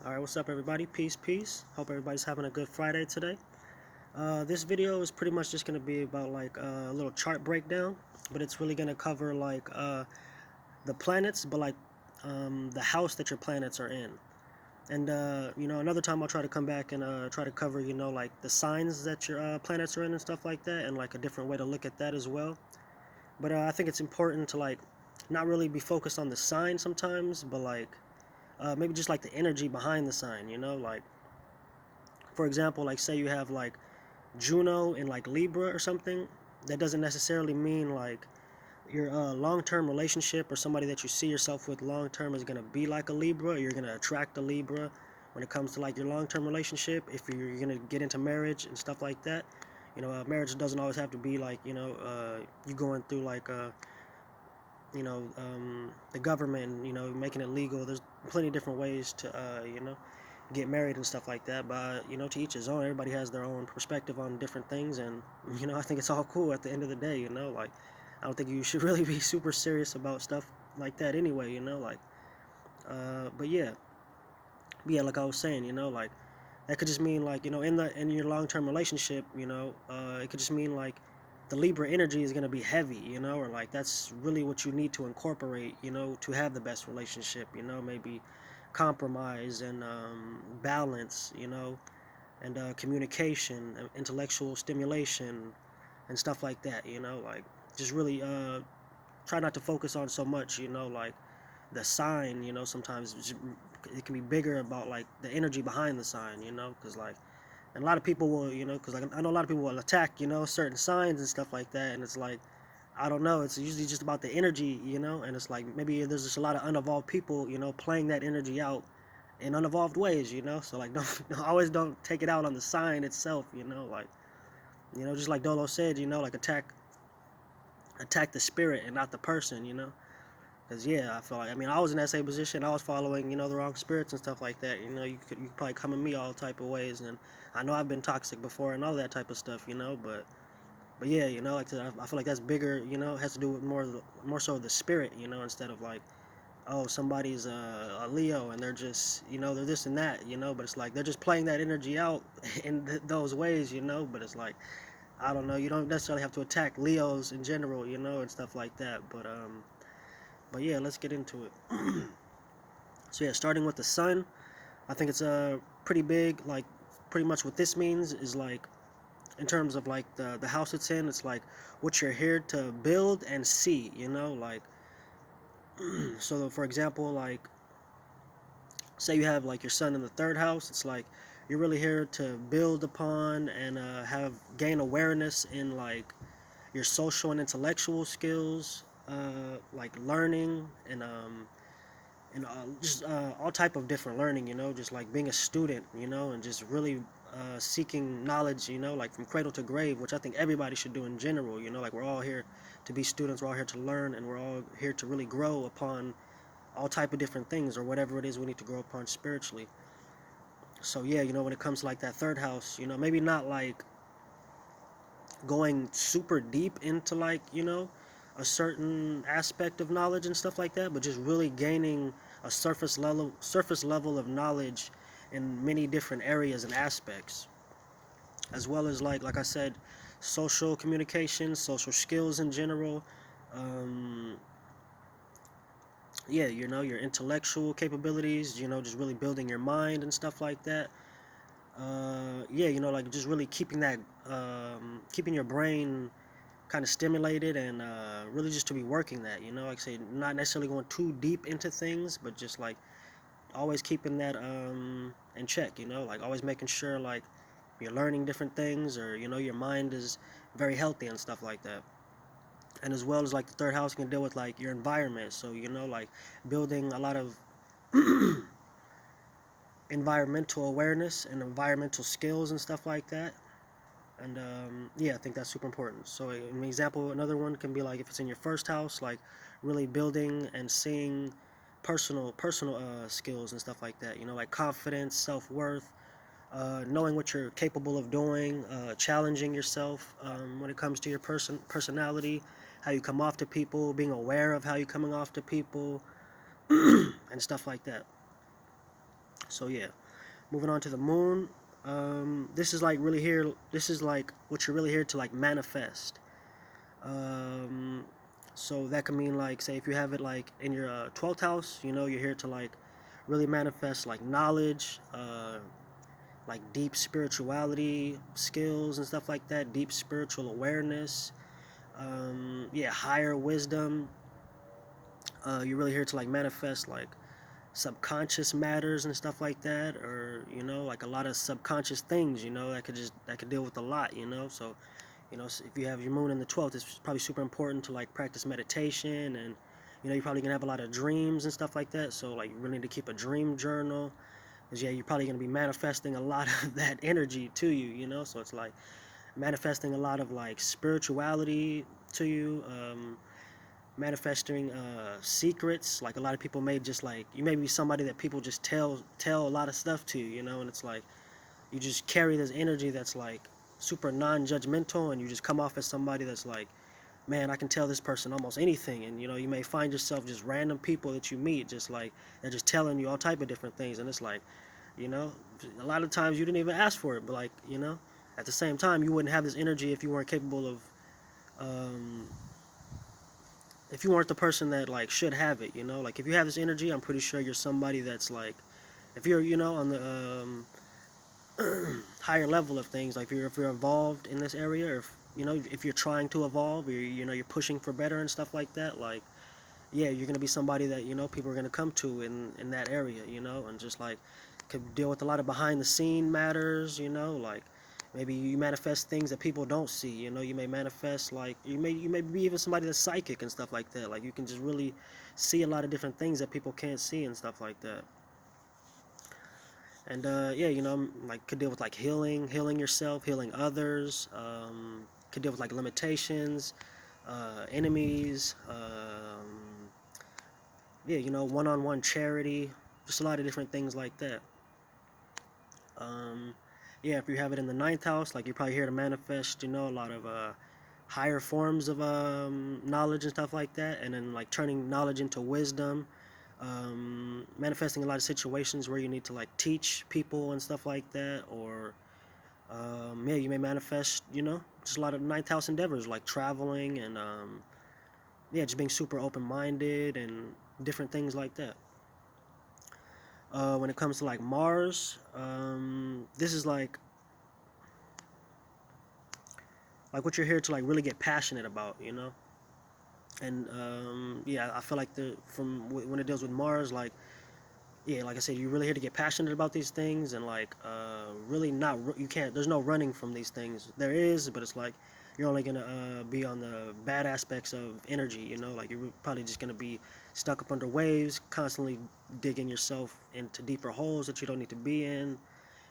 Alright, what's up everybody? Peace, peace. Hope everybody's having a good Friday today. This video is pretty much just going to be about like a little chart breakdown, but it's really going to cover like the planets, but like the house that your planets are in. And another time I'll try to come back and try to cover, like the signs that your planets are in and stuff like that, and like a different way to look at that as well. But I think it's important to like not really be focused on the sign sometimes, but like maybe just like the energy behind the sign, like for example, like say you have like Juno in like Libra or something. That doesn't necessarily mean like your long-term relationship or somebody that you see yourself with long-term is going to be like a Libra, or you're going to attract a Libra when it comes to like your long-term relationship. If you're going to get into marriage and stuff like that, marriage doesn't always have to be like, you going through like the government, making it legal. There's plenty of different ways to get married and stuff like that. But to each his own. Everybody has their own perspective on different things, and I think it's all cool at the end of the day. Like I don't think you should really be super serious about stuff like that anyway. But yeah, like I was saying, like that could just mean like in your long term relationship, it could just mean like the Libra energy is gonna be heavy, or like that's really what you need to incorporate, to have the best relationship, maybe compromise and balance, and communication, intellectual stimulation, and stuff like that, like just really try not to focus on so much, like the sign, sometimes it can be bigger about like the energy behind the sign, because like, and a lot of people will, because like I know a lot of people will attack, certain signs and stuff like that, and it's like, I don't know, it's usually just about the energy, and it's like maybe there's just a lot of unevolved people, playing that energy out in unevolved ways, so like don't take it out on the sign itself, like, just like Dolo said, like attack the spirit and not the person, Because yeah, I feel like, I mean, I was in that same position. I was following, the wrong spirits and stuff like that. You could probably come at me all type of ways, and I know I've been toxic before and all that type of stuff, but yeah, like I feel like that's bigger. It has to do with more so the spirit, instead of like, oh, somebody's a Leo and they're just, they're this and that, But it's like they're just playing that energy out in those ways, But it's like, I don't know. You don't necessarily have to attack Leos in general, and stuff like that. But yeah, let's get into it. So yeah, starting with the sun, I think it's pretty big. Like pretty much what this means is like in terms of like the house it's in, it's like what you're here to build and see. Like so for example, like say you have like your sun in the third house, it's like you're really here to build upon and have gain awareness in like your social and intellectual skills, like learning and just all type of different learning, just like being a student, and just really seeking knowledge, like from cradle to grave, which I think everybody should do in general, like we're all here to be students, we're all here to learn, and we're all here to really grow upon all type of different things or whatever it is we need to grow upon spiritually. So yeah, when it comes to like that third house, maybe not like going super deep into like, a certain aspect of knowledge and stuff like that, but just really gaining a surface level of knowledge in many different areas and aspects, as well as like I said, social communication, social skills in general. Um, yeah, your intellectual capabilities, just really building your mind and stuff like that. Yeah, like just really keeping that, keeping your brain kind of stimulated and really just to be working that, like I say, not necessarily going too deep into things, but just like always keeping that in check, like always making sure like you're learning different things, or your mind is very healthy and stuff like that. And as well as like the third house can deal with like your environment, so like building a lot of environmental awareness and environmental skills and stuff like that. And yeah, I think that's super important. So an example, another one can be like if it's in your first house, like really building and seeing personal skills and stuff like that, like confidence, self-worth, knowing what you're capable of doing, challenging yourself when it comes to your personality, how you come off to people, being aware of how you're coming off to people, and stuff like that. So yeah, moving on to the moon. This is like really here. This is like what you're really here to like manifest. Um, so that can mean like, say, if you have it like in your 12th house, you're here to like really manifest like knowledge, like deep spirituality skills and stuff like that, deep spiritual awareness, yeah, higher wisdom. You're really here to like manifest like subconscious matters and stuff like that, or like a lot of subconscious things, that could deal with a lot, so if you have your moon in the 12th, it's probably super important to like practice meditation, and you're probably gonna have a lot of dreams and stuff like that, so like you really need to keep a dream journal, because yeah, you're probably gonna be manifesting a lot of that energy to you, so it's like manifesting a lot of like spirituality to you, manifesting secrets. Like a lot of people may just like, you may be somebody that people just tell a lot of stuff to, and it's like you just carry this energy that's like super non-judgmental, and you just come off as somebody that's like, man, I can tell this person almost anything. And you may find yourself just random people that you meet, just like they're just telling you all type of different things, and it's like, you know a lot of times you didn't even ask for it, but like, at the same time, you wouldn't have this energy if you weren't capable of, um, if you weren't the person that like should have it. Like if you have this energy, I'm pretty sure you're somebody that's like, if you're on the higher level of things, like if you're involved in this area, or if you're trying to evolve, or you're pushing for better and stuff like that, like yeah, you're gonna be somebody that people are gonna come to in that area, and just like could deal with a lot of behind the scene matters, like maybe you manifest things that people don't see. You may manifest, like you may be even somebody that's psychic and stuff like that, like you can just really see a lot of different things that people can't see and stuff like that. And yeah, like could deal with like healing yourself, healing others, could deal with like limitations, enemies, yeah, one-on-one charity, just a lot of different things like that. um, yeah, if you have it in the ninth house, like you're probably here to manifest, a lot of higher forms of knowledge and stuff like that, and then like turning knowledge into wisdom, manifesting a lot of situations where you need to like teach people and stuff like that, or yeah, you may manifest, just a lot of ninth house endeavors like traveling, and yeah, just being super open-minded and different things like that. When it comes to like Mars, this is like what you're here to like really get passionate about, and yeah, I feel like when it deals with Mars, like yeah, like I said, you're really here to get passionate about these things, and like really not you can't. There's no running from these things. There is, but it's like you're only gonna be on the bad aspects of energy. Like you're probably just gonna be stuck up under waves, constantly digging yourself into deeper holes that you don't need to be in,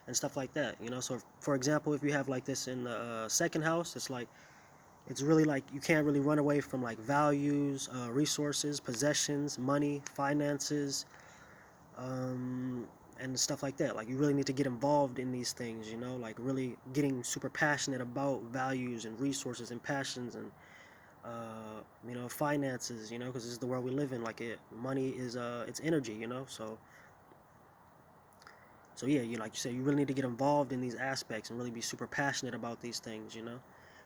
and stuff like that. So for example, if you have like this in the second house, it's really like you can't really run away from like values, resources, possessions, money, finances, um, and stuff like that. Like you really need to get involved in these things, like really getting super passionate about values and resources and passions, and finances, because this is the world we live in. Like money is it's energy, so yeah, like you said, you really need to get involved in these aspects and really be super passionate about these things,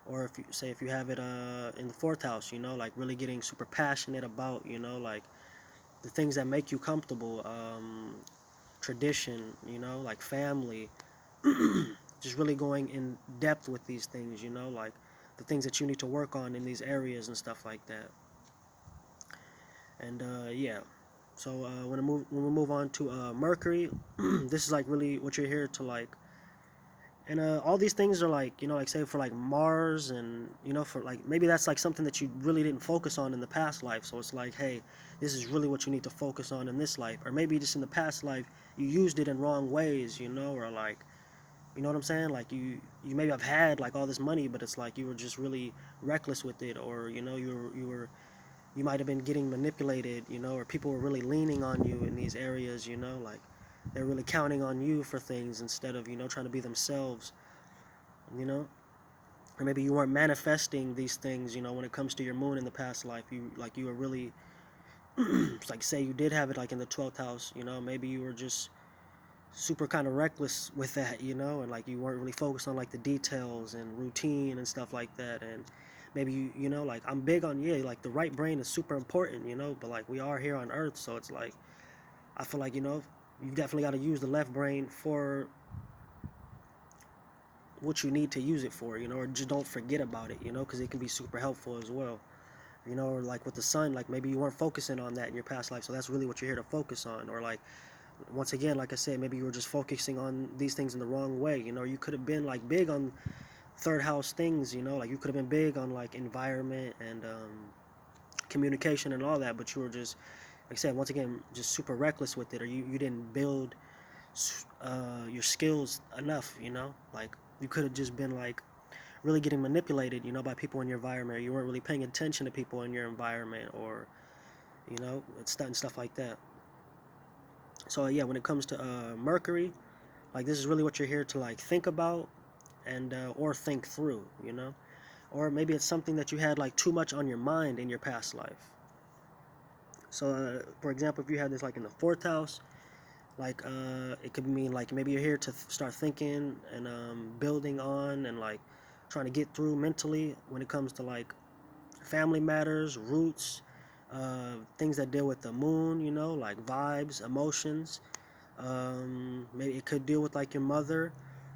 or if you have it in the fourth house, like really getting super passionate about, like the things that make you comfortable, tradition, like family, just really going in depth with these things, like the things that you need to work on in these areas and stuff like that. And yeah, so when we move on to Mercury, this is like really what you're here to like. And all these things are like, like say for like Mars, and for like maybe that's like something that you really didn't focus on in the past life. So it's like, hey, this is really what you need to focus on in this life. Or maybe just in the past life you used it in wrong ways, or like, you know what I'm saying? Like you maybe have had like all this money, but it's like you were just really reckless with it, or you might have been getting manipulated, or people were really leaning on you in these areas, like they're really counting on you for things instead of trying to be themselves, you know or maybe you weren't manifesting these things, when it comes to your moon in the past life. You were really like, say you did have it like in the 12th house, maybe you were just super kind of reckless with that, and like you weren't really focused on like the details and routine and stuff like that. And maybe like I'm big on, yeah, like the right brain is super important, but like we are here on Earth, so it's like I feel like you definitely got to use the left brain for what you need to use it for, or just don't forget about it, because it can be super helpful as well. Or like with the sun, like maybe you weren't focusing on that in your past life, so that's really what you're here to focus on. Or like once again, like I said, maybe you were just focusing on these things in the wrong way. You could have been like big on third house things. Like you could have been big on like environment and communication and all that, but you were just, like I said, once again, just super reckless with it, or you didn't build your skills enough. Like you could have just been like really getting manipulated, by people in your environment. Or you weren't really paying attention to people in your environment, or and stuff like that. So yeah, when it comes to Mercury, like this is really what you're here to like think about and or think through, or maybe it's something that you had like too much on your mind in your past life. So for example, if you had this like in the fourth house, like it could mean like maybe you're here to start thinking and building on and like trying to get through mentally when it comes to like family matters, roots, things that deal with the moon, like vibes, emotions. Maybe it could deal with like your mother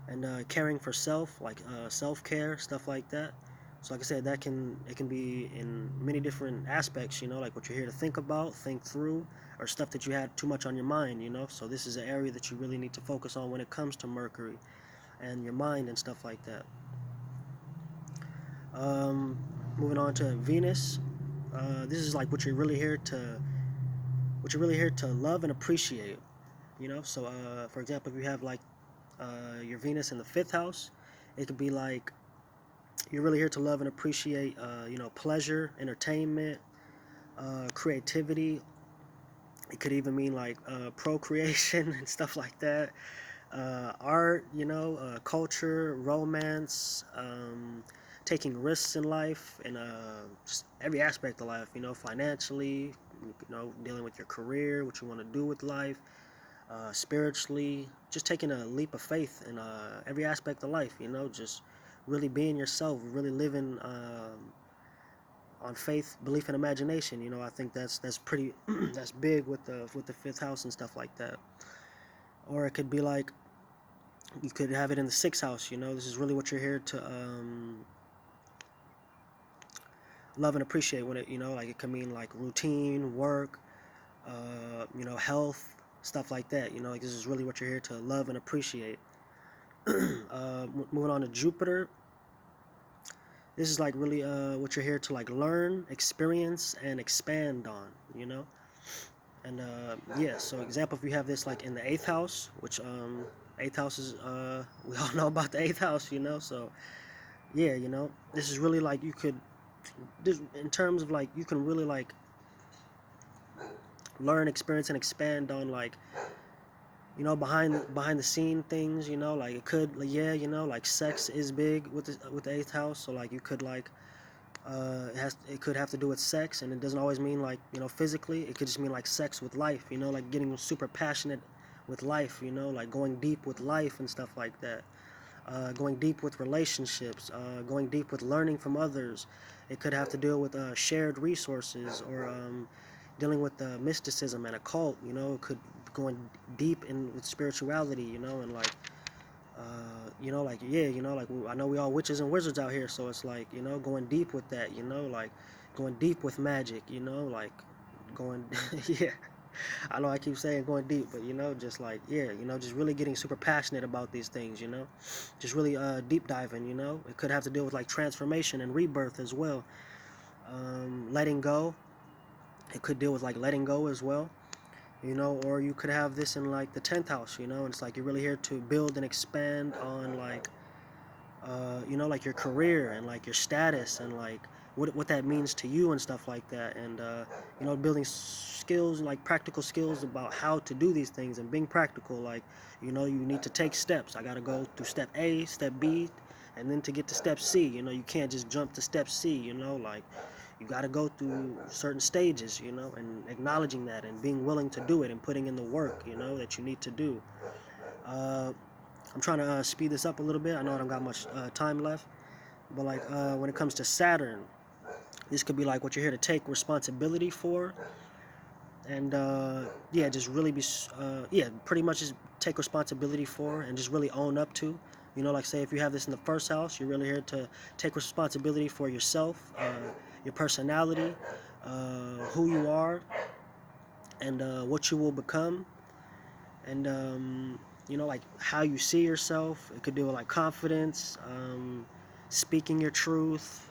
and caring for self, like self-care, stuff like that. So like I said, it can be in many different aspects, like what you're here to think about, think through, or stuff that you had too much on your mind, So this is an area that you really need to focus on when it comes to Mercury and your mind and stuff like that. Um, Moving on to Venus, this is like what you're really here to love and appreciate. So for example, if you have like your Venus in the fifth house, it could be like you're really here to love and appreciate, pleasure, entertainment, creativity. It could even mean like procreation and stuff like that. Art, culture, romance, taking risks in life, and just every aspect of life. Financially, dealing with your career, what you want to do with life, spiritually, just taking a leap of faith in every aspect of life. Just really being yourself, really living on faith, belief, and imagination. I think that's pretty that's big with the fifth house and stuff like that. Or it could be like you could have it in the sixth house. This is really what you're here to love and appreciate. When it like it could mean like routine, work, health, stuff like that. Like this is really what you're here to love and appreciate. Moving on to Jupiter, this is like really what you're here to like learn, experience, and expand on. And yeah, so example, if you have this like in the eighth house, which eighth house is we all know about the eighth house, so yeah, this is really like you could this, in terms of like you can really like learn, experience, and expand on like behind the scene things, like it could, like, yeah, like sex is big with the eighth house, so like you could like it could have to do with sex, and it doesn't always mean like physically. It could just mean like sex with life, like getting super passionate with life, like going deep with life and stuff like that. Going deep with relationships, going deep with learning from others. It could have to deal with shared resources, or dealing with mysticism and occult. It could going deep in with spirituality, and like like yeah, like I know we all witches and wizards out here, so it's like going deep with that, like going deep with magic, like going yeah. I know I keep saying going deep, but just like yeah, just really getting super passionate about these things, just really deep diving, It could have to deal with like transformation and rebirth as well. Letting go. It could deal with like letting go as well. Or you could have this in like the 10th house, and it's like you're really here to build and expand on like like your career and like your status and like what that means to you and stuff like that, and building skills, like practical skills about how to do these things and being practical, like you need to take steps. I got to go through step A, step B, and then to get to step C. You can't just jump to step C. Like you got to go through certain stages, and acknowledging that and being willing to do it and putting in the work, that you need to do. Uh, I'm trying to speed this up a little bit. I know I don't got much time left, but like when it comes to Saturn, this could be like what you're here to take responsibility for, and yeah, just really be yeah, pretty much just take responsibility for and just really own up to. You know, like say if you have this in the first house, you're really here to take responsibility for yourself, your personality, who you are, and what you will become, and you know, like how you see yourself. It could do with like confidence, speaking your truth,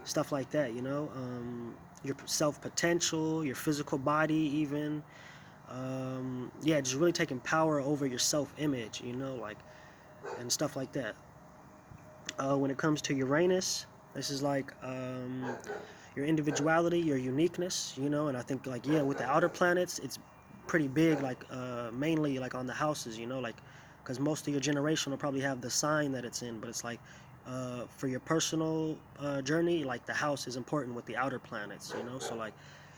stuff like that. You know, your self potential, your physical body, even. Yeah, just really taking power over your self image. You know, like and stuff like that. When it comes to Uranus, this is like your individuality, your uniqueness, you know, and I think like yeah, with the outer planets, it's pretty big, like mainly like on the houses, you know, like because most of your generation will probably have the sign that it's in, but it's like for your personal journey, like the house is important with the outer planets, you know, so like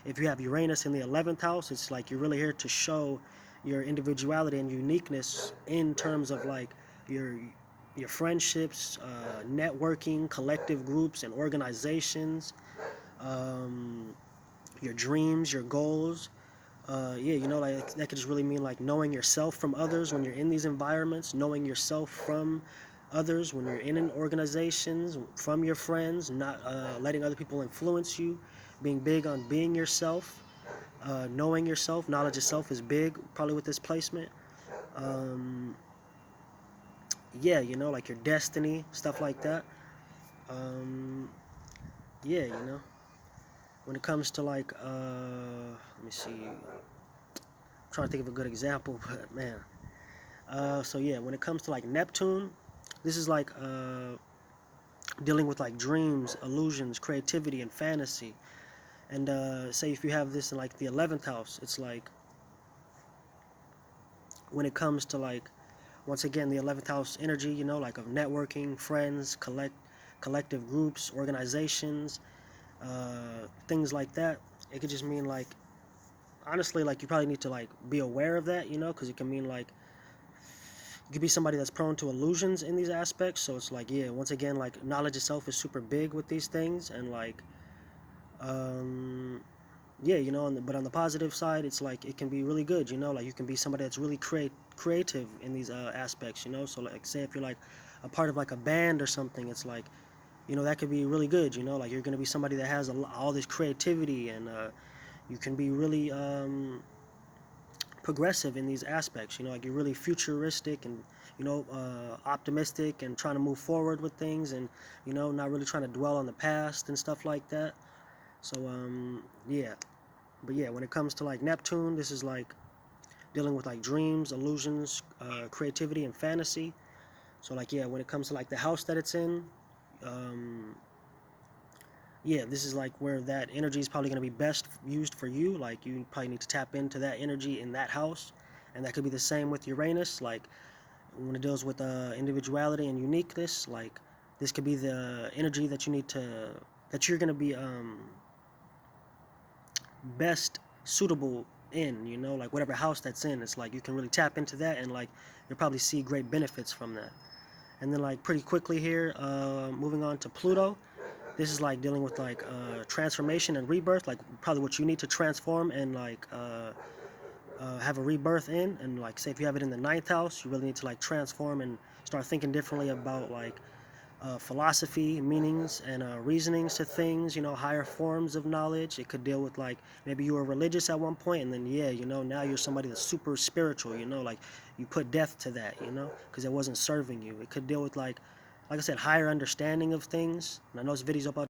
if you have Uranus in the 11th house, it's like you're really here to show your individuality and uniqueness in terms of like your your friendships, networking, collective groups and organizations, um, your dreams, your goals. Yeah, you know, like that could just really mean like knowing yourself from others when you're in these environments, knowing yourself from others when you're in organizations, from your friends, not letting other people influence you, being big on being yourself, knowing yourself. Knowledge of self is big, probably with this placement. Um, yeah, you know, like your destiny, stuff like that. Um, yeah, you know, when it comes to like, let me see, I'm trying to think of a good example, but man. So yeah, when it comes to like Neptune, this is like dealing with like dreams, illusions, creativity, and fantasy. And say if you have this in like the 11th house, it's like when it comes to like once again the 11th house energy, you know, like of networking, friends, collective groups, organizations, things like that. It could just mean like honestly, like you probably need to like be aware of that, you know, because it can mean like you could be somebody that's prone to illusions in these aspects. So it's like yeah, once again, like knowledge itself is super big with these things, and like um, yeah, you know. But on the positive side, it's like it can be really good, you know. Like you can be somebody that's really creative in these aspects, you know. So like say if you're like a part of like a band or something, it's like you know that could be really good, you know. Like you're gonna be somebody that has all this creativity and you can be really progressive in these aspects. You know, like you're really futuristic and you know optimistic and trying to move forward with things, and you know not really trying to dwell on the past and stuff like that. So yeah, but yeah, when it comes to like Neptune, this is like dealing with like dreams, illusions, creativity, and fantasy. So like yeah, when it comes to like the house that it's in, um, yeah, this is like where that energy is probably going to be best used for you. Like you probably need to tap into that energy in that house, and that could be the same with Uranus. Like when it deals with individuality and uniqueness, like this could be the energy that you need to that you're going to be best suitable in. You know, like whatever house that's in, it's like you can really tap into that, and like you'll probably see great benefits from that. And then like pretty quickly here, moving on to Pluto. This is like dealing with like transformation and rebirth, like probably what you need to transform and like have a rebirth in. And like say if you have it in the ninth house, you really need to like transform and start thinking differently about like philosophy, meanings, and reasonings to things. You know, higher forms of knowledge. It could deal with like maybe you were religious at one point, and then yeah, you know, now you're somebody that's super spiritual. You know, like you put death to that. You know, because it wasn't serving you. It could deal with like I said, higher understanding of things. And I know this video's about